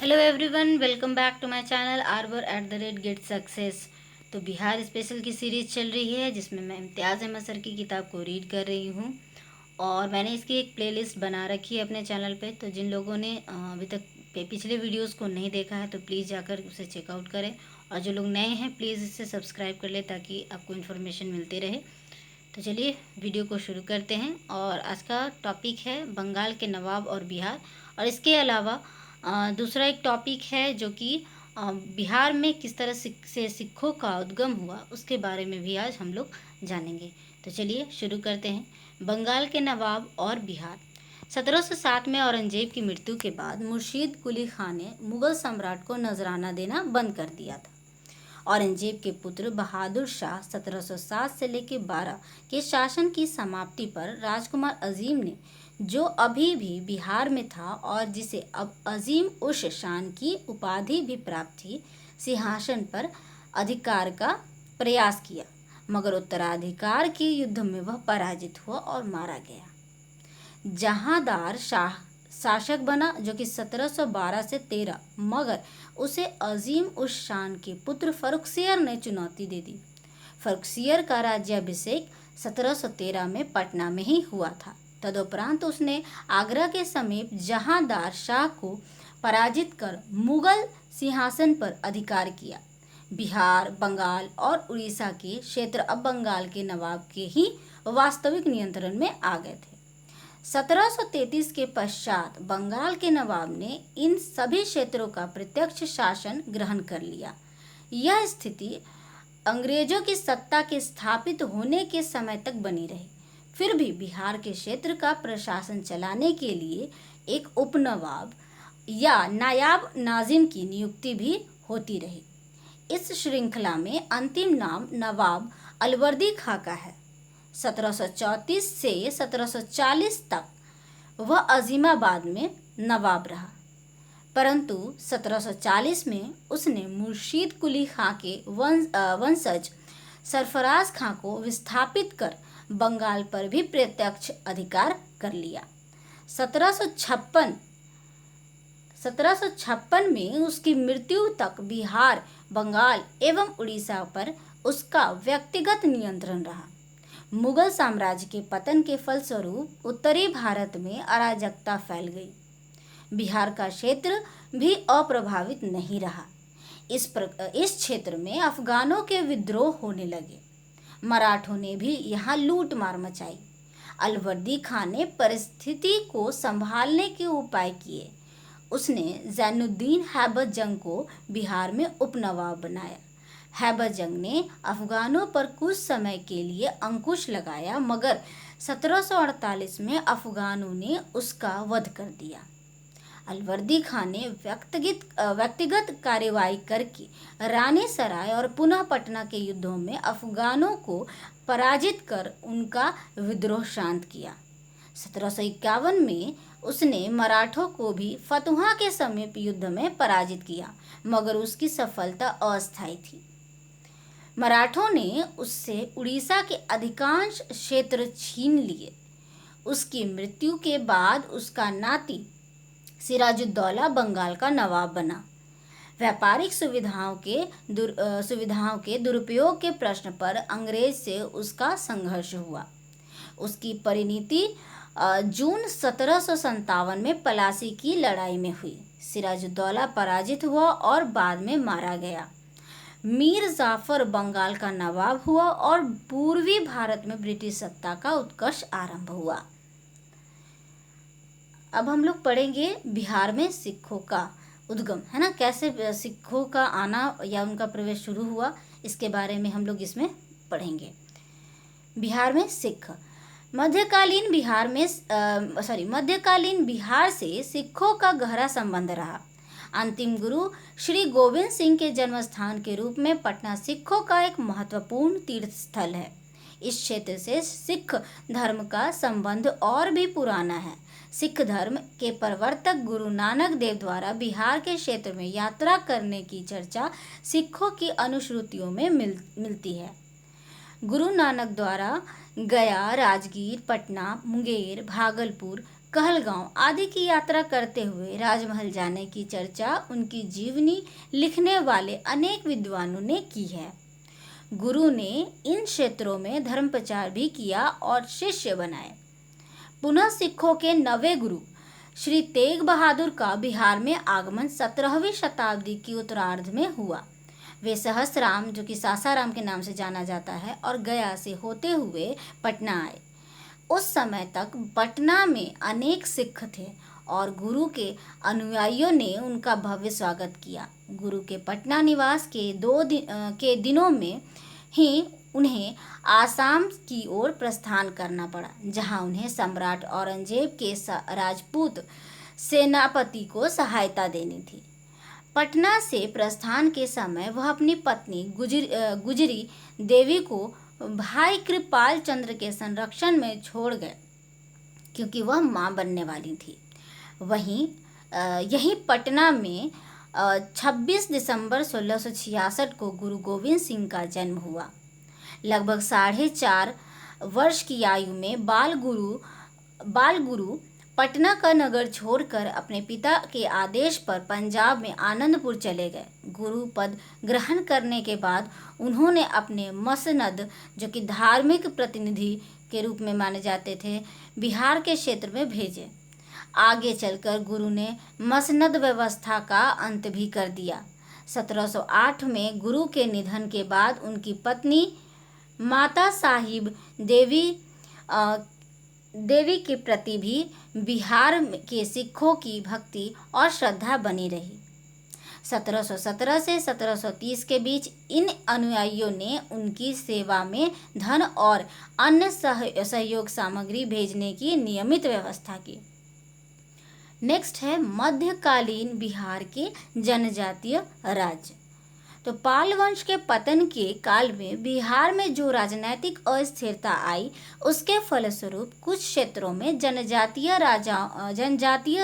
Hello everyone, welcome back to my channel arbor@get success। तो Bihar special की series चल रही है जिसमें मैं इम्तियाज़ अहमद सर की किताब को रीड कर रही हूँ और मैंने इसकी एक प्लेलिस्ट बना रखी है अपने चैनल पे। तो जिन लोगों ने अभी तक पिछले वीडियोस को नहीं देखा है तो प्लीज़ जाकर उसे चेकआउट करें, और जो लोग नए हैं प्लीज़ इसे सब्सक्राइब कर ले ताकि आपको इन्फॉर्मेशन मिलती रहे। तो चलिए वीडियो को शुरू करते हैं। और आज का टॉपिक है बंगाल के नवाब और बिहार, और इसके अलावा दूसरा एक टॉपिक है जो कि बिहार में किस तरह से सिखों का उद्गम हुआ उसके बारे में भी आज हम लोग जानेंगे। तो चलिए शुरू करते हैं। बंगाल के नवाब और बिहार। 1707 में औरंगजेब की मृत्यु के बाद मुर्शीद कुली खान ने मुगल सम्राट को नजराना देना बंद कर दिया था। औरंगजेब के पुत्र बहादुर शाह 1707 से लेकर 12 के शासन की समाप्ति पर राजकुमार अजीम ने, जो अभी भी बिहार में था और जिसे अब अजीम उश शान की उपाधि भी प्राप्त थी, सिंहासन पर अधिकार का प्रयास किया, मगर उत्तराधिकार के युद्ध में वह पराजित हुआ और मारा गया। जहांदार शाह शासक बना जो कि 1712 से 13, मगर उसे अजीम उस शान के पुत्र फर्रुखसियर ने चुनौती दे दी। फर्रुखसियर का राज्याभिषेक 1713 में पटना में ही हुआ था। तदुपरांत उसने आगरा के समीप जहांदार शाह को पराजित कर मुगल सिंहासन पर अधिकार किया। बिहार, बंगाल और उड़ीसा के क्षेत्र अब बंगाल के नवाब के ही वास्तविक नियंत्रण में आ गए थे। 1733 के पश्चात बंगाल के नवाब ने इन सभी क्षेत्रों का प्रत्यक्ष शासन ग्रहण कर लिया। यह स्थिति अंग्रेजों की सत्ता के स्थापित होने के समय तक बनी रही। फिर भी बिहार के क्षेत्र का प्रशासन चलाने के लिए एक उपनवाब या नायाब नाजिम की नियुक्ति भी होती रही। इस श्रृंखला में अंतिम नाम नवाब अलवर्दी खां का है। 1734 से 1740 तक वह अजीमाबाद में नवाब रहा, परंतु 1740 में उसने मुर्शीद कुली खां के वंशज सरफराज खां को विस्थापित कर बंगाल पर भी प्रत्यक्ष अधिकार कर लिया। 1756 में उसकी मृत्यु तक बिहार, बंगाल एवं उड़ीसा पर उसका व्यक्तिगत नियंत्रण रहा। मुगल साम्राज्य के पतन के फलस्वरूप उत्तरी भारत में अराजकता फैल गई। बिहार का क्षेत्र भी अप्रभावित नहीं रहा। इस क्षेत्र में अफगानों के विद्रोह होने लगे। मराठों ने भी यहाँ लूट मार मचाई। अलवर्दी खान ने परिस्थिति को संभालने के उपाय किए। उसने जैनुद्दीन हैबत जंग को बिहार में उपनवाब बनाया। हैबत जंग ने अफगानों पर कुछ समय के लिए अंकुश लगाया, मगर 1748 में अफगानों ने उसका वध कर दिया। अलवर्दी खान ने व्यक्तिगत कार्रवाई करके रानी सराय और पुनः पटना के युद्धों में अफगानों को पराजित कर उनका विद्रोह शांत किया। 1751 में उसने मराठों को भी फतुहा के समीप युद्ध में पराजित किया, मगर उसकी सफलता अस्थायी थी। मराठों ने उससे उड़ीसा के अधिकांश क्षेत्र छीन लिए। उसकी मृत्यु के बाद उसका नाती सिराजुद्दौला बंगाल का नवाब बना। व्यापारिक सुविधाओं के दुरुपयोग के प्रश्न पर अंग्रेज से उसका संघर्ष हुआ। उसकी परिणति जून 1757 में पलासी की लड़ाई में हुई। सिराजुद्दौला पराजित हुआ और बाद में मारा गया। मीर जाफर बंगाल का नवाब हुआ और पूर्वी भारत में ब्रिटिश सत्ता का उत्कर्ष आरंभ हुआ। अब हम लोग पढ़ेंगे बिहार में सिखों का उद्गम, है ना, कैसे सिखों का आना या उनका प्रवेश शुरू हुआ, इसके बारे में हम लोग इसमें पढ़ेंगे। बिहार में सिख। मध्यकालीन बिहार से सिखों का गहरा संबंध रहा। अंतिम गुरु श्री गोविंद सिंह के जन्म स्थान के रूप में पटना सिखों का एक महत्वपूर्ण तीर्थ स्थल है। इस क्षेत्र से सिख धर्म का संबंध और भी पुराना है। सिख धर्म के प्रवर्तक गुरु नानक देव द्वारा बिहार के क्षेत्र में यात्रा करने की चर्चा सिखों की अनुश्रुतियों में मिलती है। गुरु नानक द्वारा गया, राजगीर, पटना, मुंगेर, भागलपुर, कहलगांव आदि की यात्रा करते हुए राजमहल जाने की चर्चा उनकी जीवनी लिखने वाले अनेक विद्वानों ने की है। गुरु ने इन क्षेत्रों में धर्म प्रचार भी किया और शिष्य बनाए। पुनः सिखों के नवे गुरु श्री तेग बहादुर का बिहार में आगमन 17वीं शताब्दी की उत्तरार्ध में हुआ। वे सहसराम, जो कि सासाराम के नाम से जाना जाता है, और गया से होते हुए पटना आए। उस समय तक पटना में अनेक सिख थे और गुरु के अनुयायियों ने उनका भव्य स्वागत किया। गुरु के पटना निवास के दिनों में ही उन्हें आसाम की ओर प्रस्थान करना पड़ा, जहां उन्हें सम्राट औरंगजेब के राजपूत सेनापति को सहायता देनी थी। पटना से प्रस्थान के समय वह अपनी पत्नी गुजरी देवी को भाई कृपाल चंद्र के संरक्षण में छोड़ गए, क्योंकि वह मां बनने वाली थी। वहीं यही पटना में 26 दिसंबर 1666 को गुरु गोविंद सिंह का जन्म हुआ। लगभग 4.5 वर्ष की आयु में बाल गुरु पटना का नगर छोड़कर अपने पिता के आदेश पर पंजाब में आनंदपुर चले गए। गुरु पद ग्रहण करने के बाद उन्होंने अपने मसनद, जो कि धार्मिक प्रतिनिधि के रूप में माने जाते थे, बिहार के क्षेत्र में भेजे। आगे चलकर गुरु ने मसनद व्यवस्था का अंत भी कर दिया। 1708 में गुरु के निधन के बाद उनकी पत्नी माता साहिब देवी के प्रति भी बिहार के सिखों की भक्ति और श्रद्धा बनी रही। 1717 से 1730 के बीच इन अनुयायियों ने उनकी सेवा में धन और अन्य सहयोग सामग्री भेजने की नियमित व्यवस्था की। नेक्स्ट है मध्यकालीन बिहार के जनजातीय राज्य। तो पाल वंश के पतन के काल में बिहार में जो राजनीतिक अस्थिरता आई, उसके फलस्वरूप कुछ क्षेत्रों में जनजातीय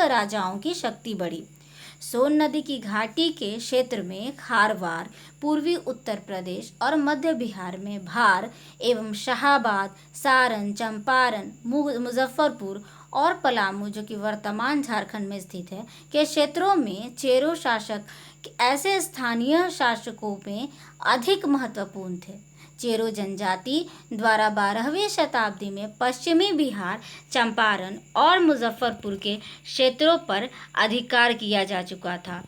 राजाओं की शक्ति बढ़ी। सोन नदी की घाटी के क्षेत्र में खारवार, पूर्वी उत्तर प्रदेश और मध्य बिहार में भार एवं शाहाबाद, सारण, चंपारण, मुजफ्फरपुर और पलामू, जो कि वर्तमान झारखंड में स्थित है, के क्षेत्रों में चेरो शासक ऐसे स्थानीय शासकों में अधिक महत्वपूर्ण थे। चेरो जनजाति द्वारा 12वीं शताब्दी में पश्चिमी बिहार, चंपारण और मुजफ्फरपुर के क्षेत्रों पर अधिकार किया जा चुका था।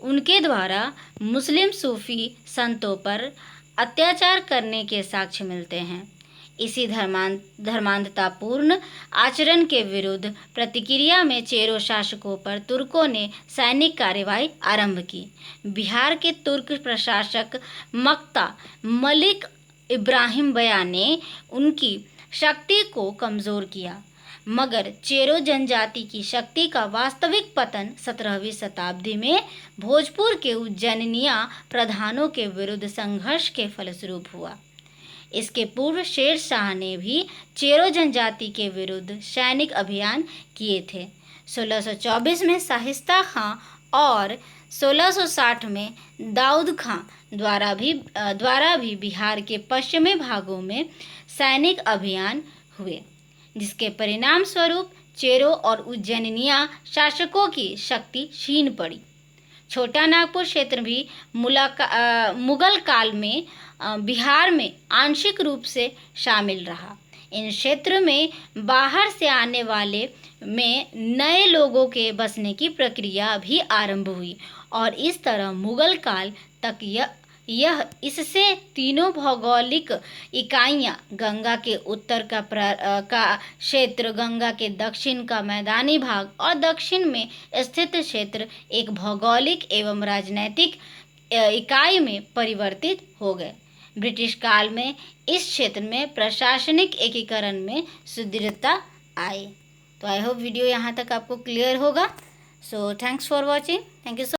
उनके द्वारा मुस्लिम सूफी संतों पर अत्याचार करने के साक्ष्य मिलते हैं। इसी धर्मांधतापूर्ण आचरण के विरुद्ध प्रतिक्रिया में चेरो शासकों पर तुर्कों ने सैनिक कार्रवाई आरंभ की। बिहार के तुर्क प्रशासक मक्ता मलिक इब्राहिम बया ने उनकी शक्ति को कमजोर किया, मगर चेरो जनजाति की शक्ति का वास्तविक पतन 17वीं शताब्दी में भोजपुर के उज्जैनिया प्रधानों के विरुद्ध संघर्ष के फलस्वरूप हुआ। इसके पूर्व शेर शाह ने भी चेरो जनजाति के विरुद्ध सैनिक अभियान किए थे। 1624 में शाहिस्ता खां और 1660 में दाऊद खां द्वारा भी बिहार के पश्चिमी भागों में सैनिक अभियान हुए, जिसके परिणाम स्वरूप चेरो और उज्जैनिया शासकों की शक्ति क्षीण पड़ी। छोटा नागपुर क्षेत्र भी मुगल काल में बिहार में आंशिक रूप से शामिल रहा। इन क्षेत्र में बाहर से आने वाले में नए लोगों के बसने की प्रक्रिया भी आरंभ हुई और इस तरह मुगल काल तक यह इससे तीनों भौगोलिक इकाइयां, गंगा के उत्तर का क्षेत्र, गंगा के दक्षिण का मैदानी भाग और दक्षिण में स्थित क्षेत्र एक भौगोलिक एवं राजनैतिक इकाई में परिवर्तित हो गए। ब्रिटिश काल में इस क्षेत्र में प्रशासनिक एकीकरण में सुदृढ़ता आई। तो आई होप वीडियो यहाँ तक आपको क्लियर होगा। So thanks for watching. Thank you.